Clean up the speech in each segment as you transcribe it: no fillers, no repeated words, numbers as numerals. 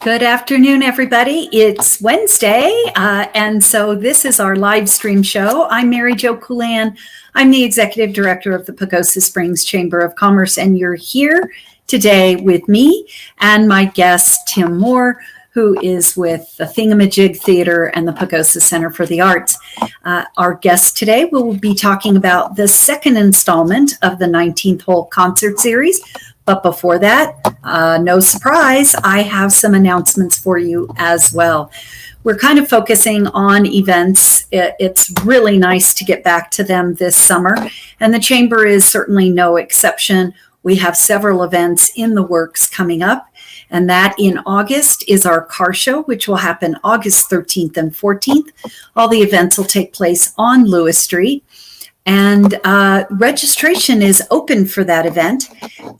Good afternoon, everybody. It's Wednesday, and so this is our live stream show. I'm Mary Jo Coulan. I'm the Executive Director of the Pagosa Springs Chamber of Commerce, and you're here today with me and my guest, Tim Moore, who is with the Thingamajig Theater and the Pagosa Center for the Arts. Our guest today will be talking about the second installment of the 19th Hole concert series. But before that, no surprise, I have some announcements for you as well. We're kind of focusing on events. It's really nice to get back to them this summer, and the Chamber is certainly no exception. We have several events in the works coming up, and that in August is our car show, which will happen August 13th and 14th. All the events will take place on Lewis Street. And registration is open for that event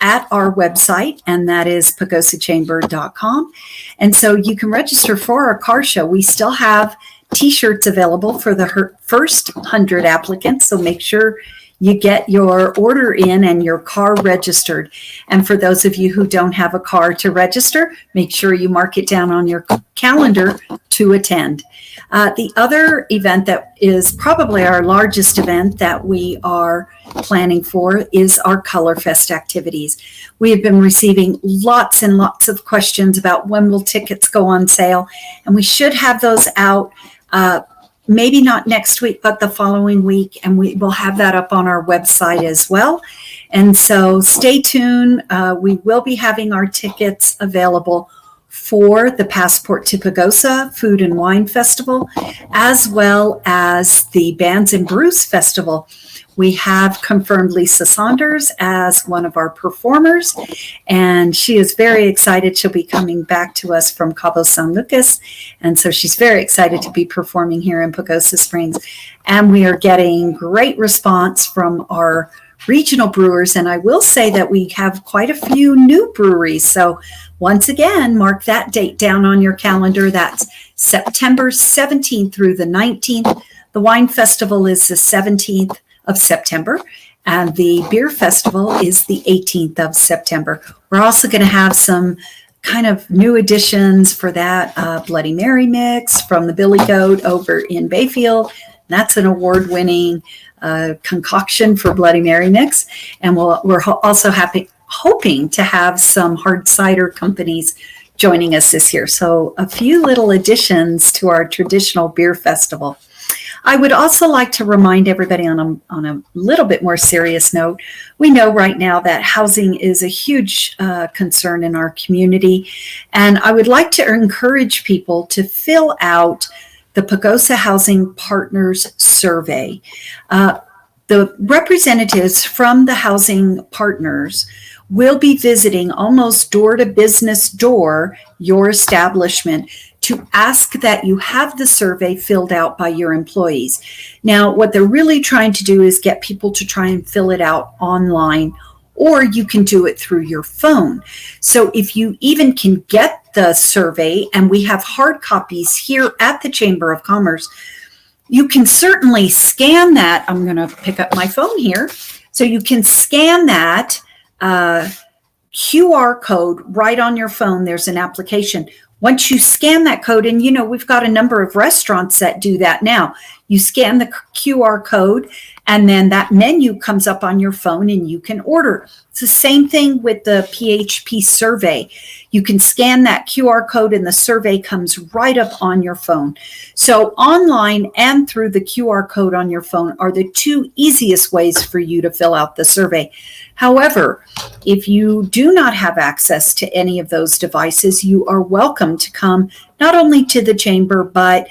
at our website, and that is pagosachamber.com. And so you can register for our car show. We still have T-shirts available for the first 100 applicants, so make sure you get your order in and your car registered. And for those of you who don't have a car to register, make sure you mark it down on your calendar to attend. The other event that is probably our largest event that we are planning for is our Color Fest activities. We have been receiving lots and lots of questions about when will tickets go on sale, and we should have those out maybe not next week, but the following week, and we will have that up on our website as well. And so stay tuned. We will be having our tickets available for the Passport to Pagosa Food and Wine Festival, as well as the Bands and Brews Festival. We have confirmed Lisa Saunders as one of our performers, and she is very excited. She'll be coming back to us from Cabo San Lucas, and so she's very excited to be performing here in Pagosa Springs. And we are getting great response from our regional brewers, and I will say that we have quite a few new breweries. So once again, mark that date down on your calendar. That's September 17th through the 19th. The wine festival is the 17th of September, and the beer festival is the 18th of September. We're also going to have some kind of new additions for that Bloody Mary mix from the Billy Goat over in Bayfield. That's an award-winning concoction for Bloody Mary mix. And we're also hoping to have some hard cider companies joining us this year. So a few little additions to our traditional beer festival. I would also like to remind everybody on a little bit more serious note, we know right now that housing is a huge concern in our community. And I would like to encourage people to fill out the Pagosa Housing Partners Survey. The representatives from the housing partners will be visiting almost door to business door your establishment to ask that you have the survey filled out by your employees. Now, what they're really trying to do is get people to try and fill it out online, or you can do it through your phone. So if you even can get the survey, and we have hard copies here at the Chamber of Commerce, you can certainly scan that. I'm going to pick up my phone here. So you can scan that QR code right on your phone. There's an application. Once you scan that code, and we've got a number of restaurants that do that now. You scan the QR code, and then that menu comes up on your phone and you can order. It's the same thing with the PHP survey. You can scan that QR code and the survey comes right up on your phone. So online and through the QR code on your phone are the two easiest ways for you to fill out the survey. However, if you do not have access to any of those devices, you are welcome to come not only to the chamber, but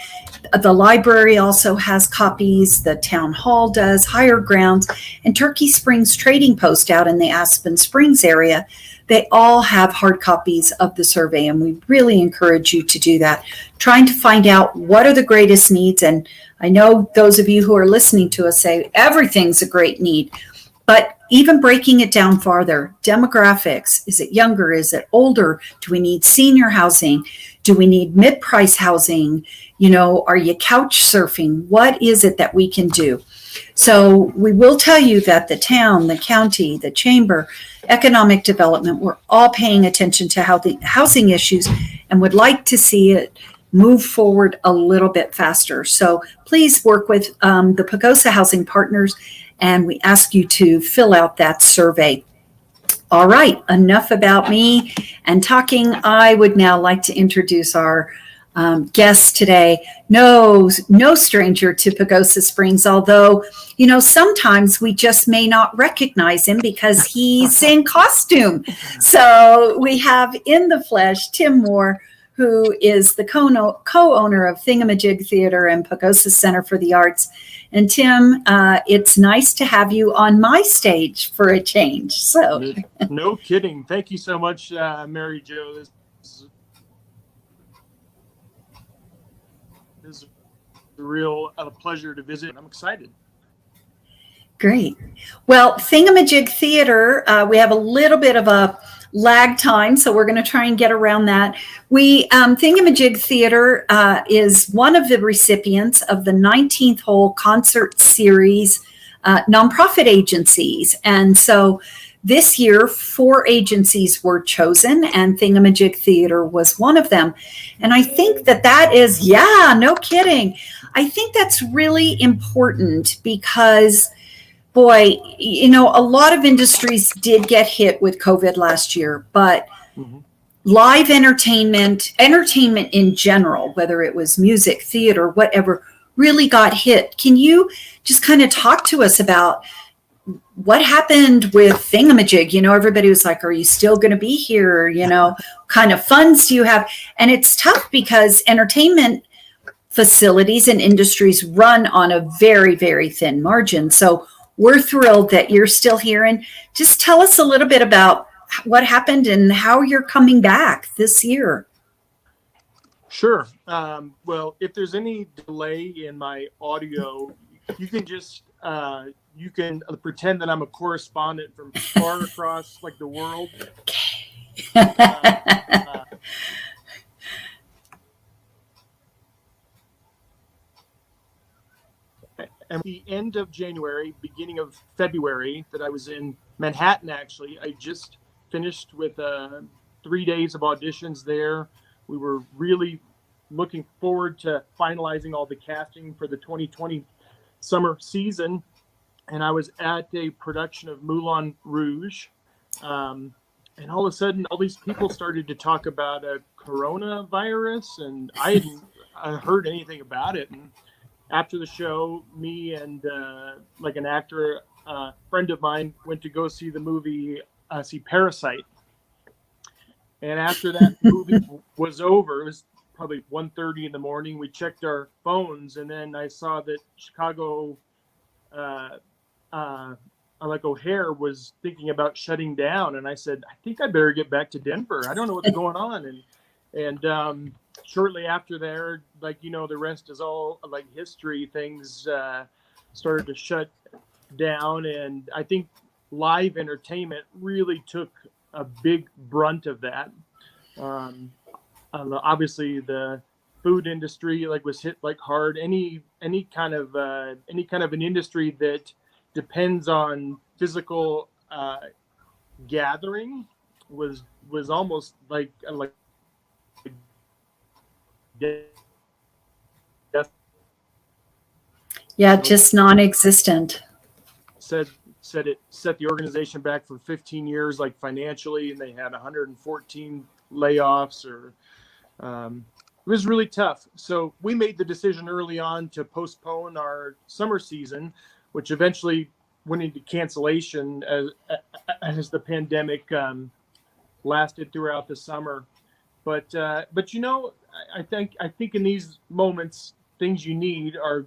the library also has copies, the town hall does, Higher Grounds, and Turkey Springs Trading Post out in the Aspen Springs area. They all have hard copies of the survey, and we really encourage you to do that, trying to find out what are the greatest needs. And I know those of you who are listening to us say everything's a great need. But even breaking it down farther, demographics, is it younger? Is it older? Do we need senior housing? Do we need mid-price housing? Are you couch surfing? What is it that we can do? So we will tell you that the town, the county, the chamber, economic development, we're all paying attention to how the housing issues and would like to see it move forward a little bit faster. So please work with the Pagosa Housing Partners, and we ask you to fill out that survey. All right, enough about me and talking. I would now like to introduce our guest today. No stranger to Pagosa Springs, although, sometimes we just may not recognize him because he's in costume. So we have in the flesh Tim Moore, who is the co-owner of Thingamajig Theater and Pagosa Center for the Arts. And Tim, it's nice to have you on my stage for a change. So, no kidding. Thank you so much, Mary Jo. This is a real pleasure to visit. I'm excited. Great. Well, Thingamajig Theater, we have a little bit of a lag time, so we're going to try and get around that. Thingamajig Theater is one of the recipients of the 19th Hole Concert Series nonprofit agencies. And so this year, 4 agencies were chosen, and Thingamajig Theater was one of them. And I think that is, no kidding. I think that's really important because, boy, a lot of industries did get hit with COVID last year, but live entertainment in general, whether it was music, theater, whatever, really got hit. Can you just kind of talk to us about what happened with Thingamajig? Everybody was like, are you still going to be here? Kind of funds do you have? And it's tough because entertainment facilities and industries run on a very, very thin margin. So we're thrilled that you're still here. And just tell us a little bit about what happened and how you're coming back this year. Sure. Well, if there's any delay in my audio, you can just you can pretend that I'm a correspondent from far across the world. And at the end of January, beginning of February, that I was in Manhattan, actually, I just finished with 3 days of auditions there. We were really looking forward to finalizing all the casting for the 2020 summer season. And I was at a production of Moulin Rouge. And all of a sudden, all these people started to talk about a coronavirus, and I hadn't heard anything about it. And after the show, me and an actor, friend of mine, went to go see the movie, see Parasite. And after that movie was over, it was probably 1:30 in the morning. We checked our phones, and then I saw that Chicago, O'Hare was thinking about shutting down. And I said, I think I better get back to Denver. I don't know what's going on. And shortly after there, the rest is all history. Things started to shut down, and I think live entertainment really took a big brunt of that. Obviously, the food industry was hit hard. Any kind of an industry that depends on physical gathering was almost like just non-existent. Said it set the organization back for 15 years, financially, and they had 114 layoffs. It was really tough. So we made the decision early on to postpone our summer season, which eventually went into cancellation as the pandemic lasted throughout the summer. But I think in these moments, things you need are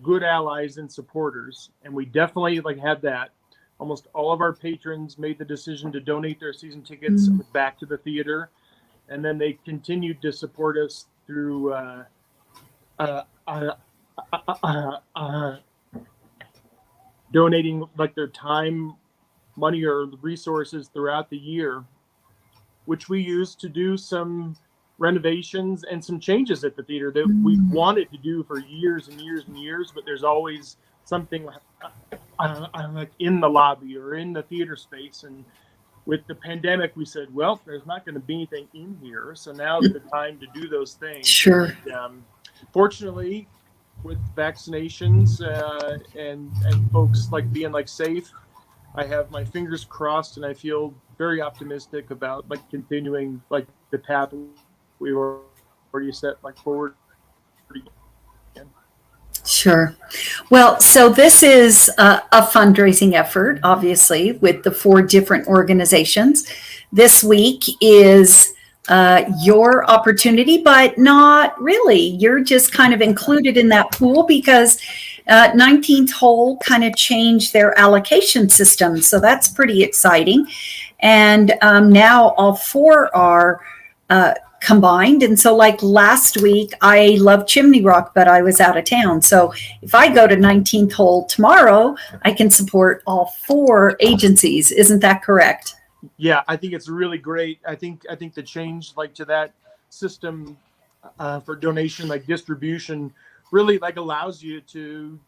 good allies and supporters, and we definitely had that. Almost all of our patrons made the decision to donate their season tickets back to the theater, and then they continued to support us through donating like their time, money, or resources throughout the year, which we use to do some renovations and some changes at the theater that we wanted to do for years and years and years, but there's always something like in the lobby or in the theater space. And with the pandemic, we said, well, there's not going to be anything in here, so now's the time to do those things. Sure. And, fortunately, with vaccinations and folks like being like safe, I have my fingers crossed, and I feel very optimistic about like continuing like the path we already set like forward. Sure. Well, so this is a fundraising effort, obviously, with the 4 different organizations. This week is your opportunity, but not really. You're just kind of included in that pool because 19th Hole kind of changed their allocation system. So that's pretty exciting. And now all 4 are combined. And so like last week, I love Chimney Rock, but I was out of town. So if I go to 19th Hole tomorrow, I can support all 4 agencies. Isn't that correct? Yeah, I think it's really great. I think the change like to that system for donation, like distribution, really like allows you to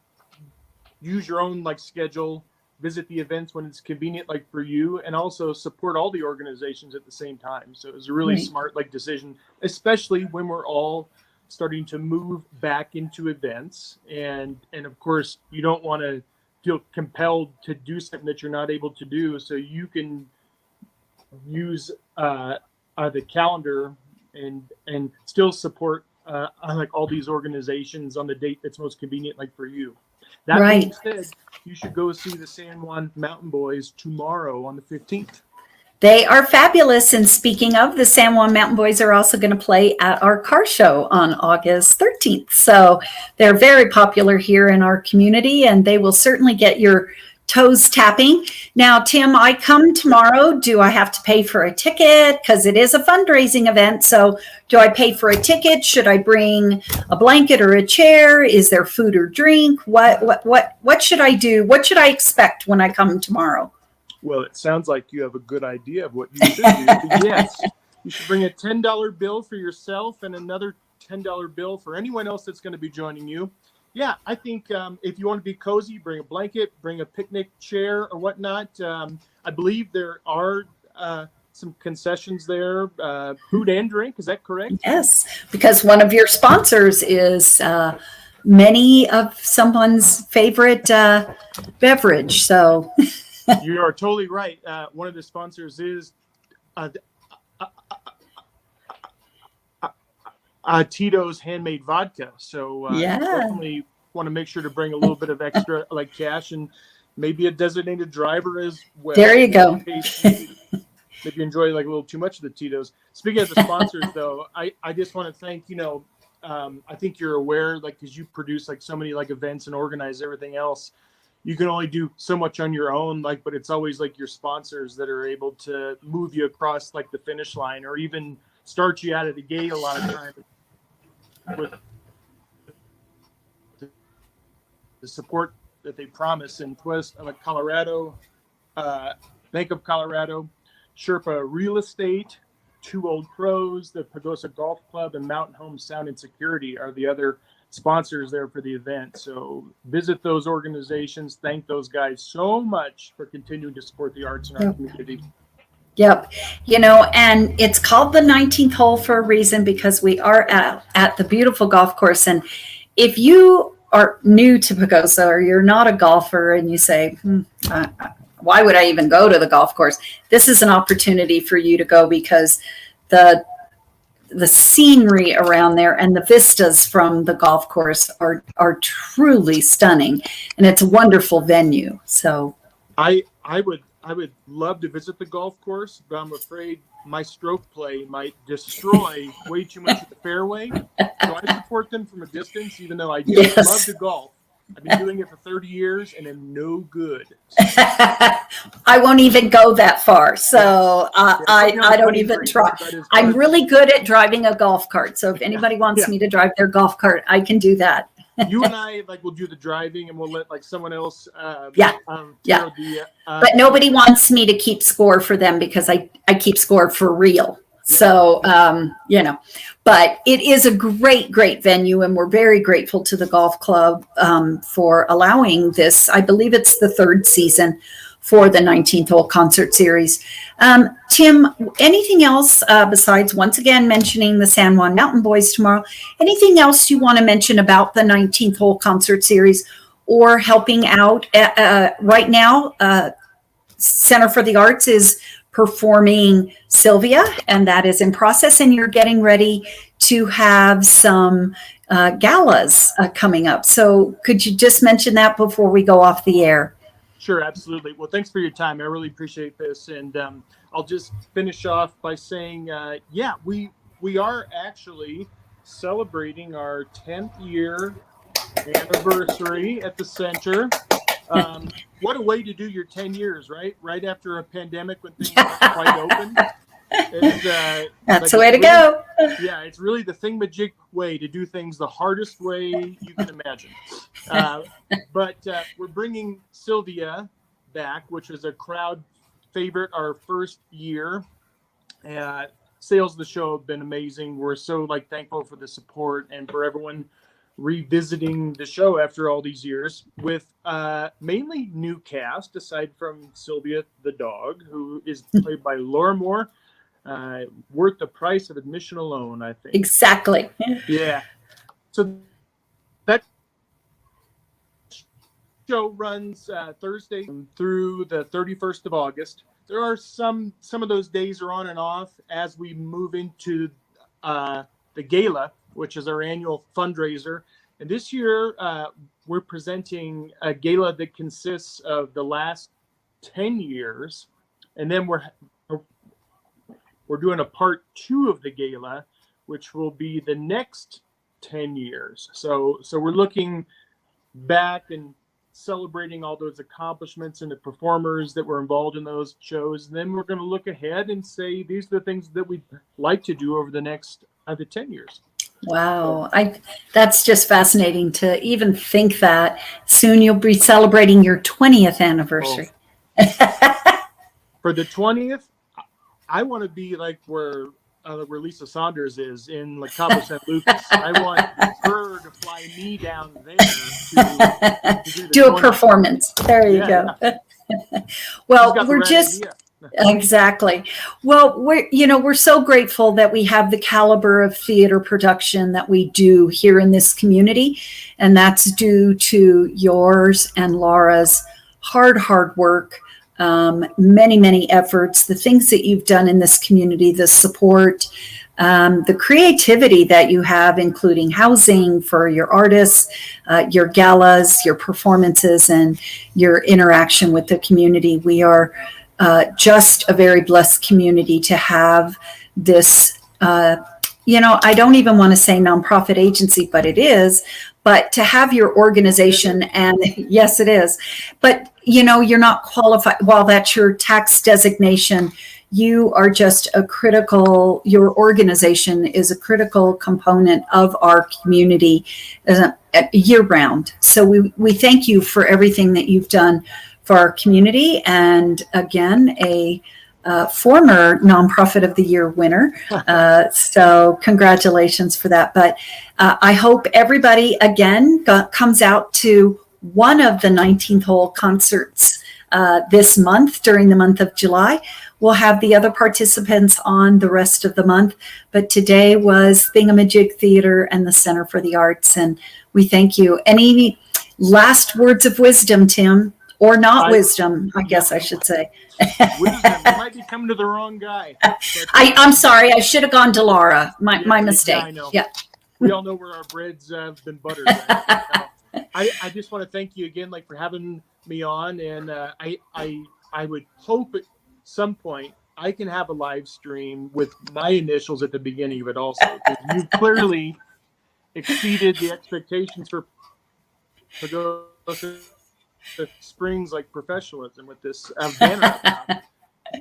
use your own like schedule, visit the events when it's convenient, like for you, and also support all the organizations at the same time. So it was a really smart like decision, especially when we're all starting to move back into events. And of course, you don't want to feel compelled to do something that you're not able to do. So you can use the calendar and still support like all these organizations on the date that's most convenient, like for you. That being said, you should go see the San Juan Mountain Boys tomorrow on the 15th. They are fabulous. And speaking of, the San Juan Mountain Boys are also going to play at our car show on August 13th. So they're very popular here in our community, and they will certainly get your toes tapping. Now, Tim, I come tomorrow. Do I have to pay for a ticket? Because it is a fundraising event. So do I pay for a ticket? Should I bring a blanket or a chair? Is there food or drink? What should I do? What should I expect when I come tomorrow? Well, it sounds like you have a good idea of what you should do. Yes, you should bring a $10 bill for yourself and another $10 bill for anyone else that's going to be joining you. Yeah, I think if you want to be cozy, bring a blanket, bring a picnic chair or whatnot. I believe there are some concessions there, food and drink. Is that correct? Yes, because one of your sponsors is many of someone's favorite beverage. So you are totally right. One of the sponsors is Tito's handmade vodka. So definitely want to make sure to bring a little bit of extra like cash and maybe a designated driver as well. There you go. Maybe enjoy like a little too much of the Tito's. Speaking of the sponsors though, I just want to thank, I think you're aware, like, because you produce like so many like events and organize everything else, you can only do so much on your own, like, but it's always like your sponsors that are able to move you across like the finish line or even start you out of the gate a lot of times with the support that they promise. And West, like Colorado, Bank of Colorado, Sherpa Real Estate, Two Old Crows, the Pagosa Golf Club, and Mountain Home Sound and Security are the other sponsors there for the event. So visit those organizations. Thank those guys so much for continuing to support the arts in our community. Yep. And it's called the 19th hole for a reason, because we are at the beautiful golf course. And if you are new to Pagosa or you're not a golfer and you say, why would I even go to the golf course? This is an opportunity for you to go, because the scenery around there and the vistas from the golf course are truly stunning, and it's a wonderful venue. So I would love to visit the golf course, but I'm afraid my stroke play might destroy way too much of the fairway. So I support them from a distance, even though I do love to golf. I've been doing it for 30 years and am no good. I won't even go that far. So I don't even try. I'm really good at driving a golf cart. So if anybody wants me to drive their golf cart, I can do that. You and I will do the driving, and we'll let someone else. Yeah. Yeah. But nobody wants me to keep score for them because I keep score for real. Yeah. So, but it is a great venue, and we're very grateful to the golf club for allowing this. I believe it's the third season for the 19th hole concert series. Tim, anything else besides once again mentioning the San Juan Mountain Boys tomorrow? Anything else you want to mention about the 19th hole concert series or helping out right now? Center for the Arts is performing Sylvia, and that is in process, and you're getting ready to have some galas coming up. So could you just mention that before we go off the air? Sure, absolutely. Well, thanks for your time. I really appreciate this. And I'll just finish off by saying, we are actually celebrating our 10th year anniversary at the center. What a way to do your 10 years, right? Right after a pandemic when things aren't quite open. That's the way to go. Yeah, it's really the Thingamajig way to do things the hardest way you can imagine. But we're bringing Sylvia back, which was a crowd favorite our first year. Sales of the show have been amazing. We're so thankful for the support and for everyone revisiting the show after all these years with mainly new cast aside from Sylvia the dog, who is played by Laura Moore. Worth the price of admission alone, I think. Exactly. Yeah. So that show runs Thursday through the 31st of August. There are some of those days are on and off as we move into the gala, which is our annual fundraiser. And this year we're presenting a gala that consists of the last 10 years, and then we're doing a part 2 of the gala, which will be the next 10 years. So we're looking back and celebrating all those accomplishments and the performers that were involved in those shows. And then we're going to look ahead and say, these are the things that we'd like to do over the next 10 years. Wow. That's just fascinating to even think that soon you'll be celebrating your 20th anniversary. For the 20th, I want to be where Lisa Saunders is in Cabo San Lucas. I want her to fly me down there to do a performance. There you go. Well, we're just exactly. Well, we're so grateful that we have the caliber of theater production that we do here in this community, and that's due to yours and Laura's hard work. Many efforts, the things that you've done in this community, the support, the creativity that you have, including housing for your artists, your galas, your performances, and your interaction with the community. We are just a very blessed community to have this, I don't even want to say nonprofit agency, but it is. But to have your organization, and yes, it is, but you're not qualified. While that's your tax designation, you are just your organization is a critical component of our community year round. So we thank you for everything that you've done for our community. And again, a former Nonprofit of the Year winner. So congratulations for that. But I hope everybody, again, comes out to one of the 19th hole concerts this month, during the month of July. We'll have the other participants on the rest of the month. But today was Thingamajig Theater and the Center for the Arts. And we thank you. Any last words of wisdom, Tim? Or not wisdom, I guess I should say. Wisdom. You might be coming to the wrong guy. I'm sorry. I should have gone to Laura. My mistake. Yeah, I know. Yeah. We all know where our breads have been buttered. I just want to thank you again, for having me on. And I would hope at some point I can have a live stream with my initials at the beginning of it also. You've clearly exceeded the expectations for those Springs professionalism with this banner.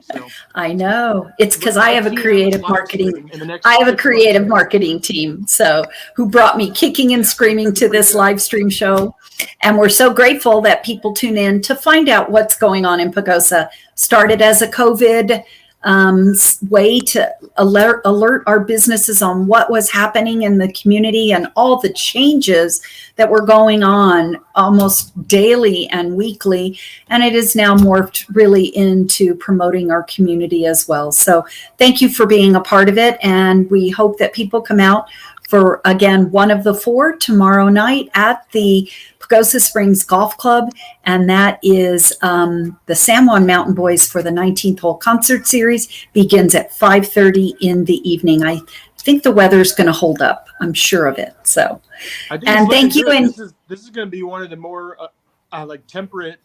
So I know. It's because I have a Team creative live marketing. stream in the next I have a 6 months. creative marketing team, so who brought me kicking and screaming to this live stream show. And we're so grateful that people tune in to find out what's going on in Pagosa. Started as a COVID way to alert our businesses on what was happening in the community and all the changes that were going on almost daily and weekly. And it is now morphed really into promoting our community as well. So thank you for being a part of it. And we hope that people come out for, again, one of the 4 tomorrow night at the Pagosa Springs Golf Club. And that is the San Juan Mountain Boys for the 19th hole concert series. Begins at 5:30 in the evening. I think the weather's going to hold up. I'm sure of it. So, and thank you. And this is going to be one of the more like temperate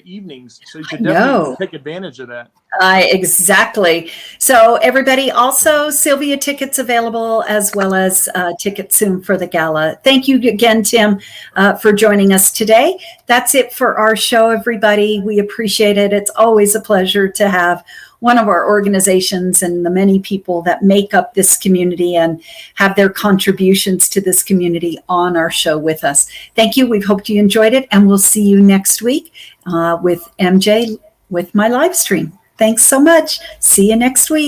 evenings, so you should definitely take advantage of that. Exactly. So everybody, also Sylvia tickets available, as well as tickets soon for the gala. Thank you again, Tim, for joining us today. That's it for our show, everybody. We appreciate it. It's always a pleasure to have one of our organizations and the many people that make up this community and have their contributions to this community on our show with us. Thank you. We hope you enjoyed it, and we'll see you next week with MJ with my live stream. Thanks so much. See you next week.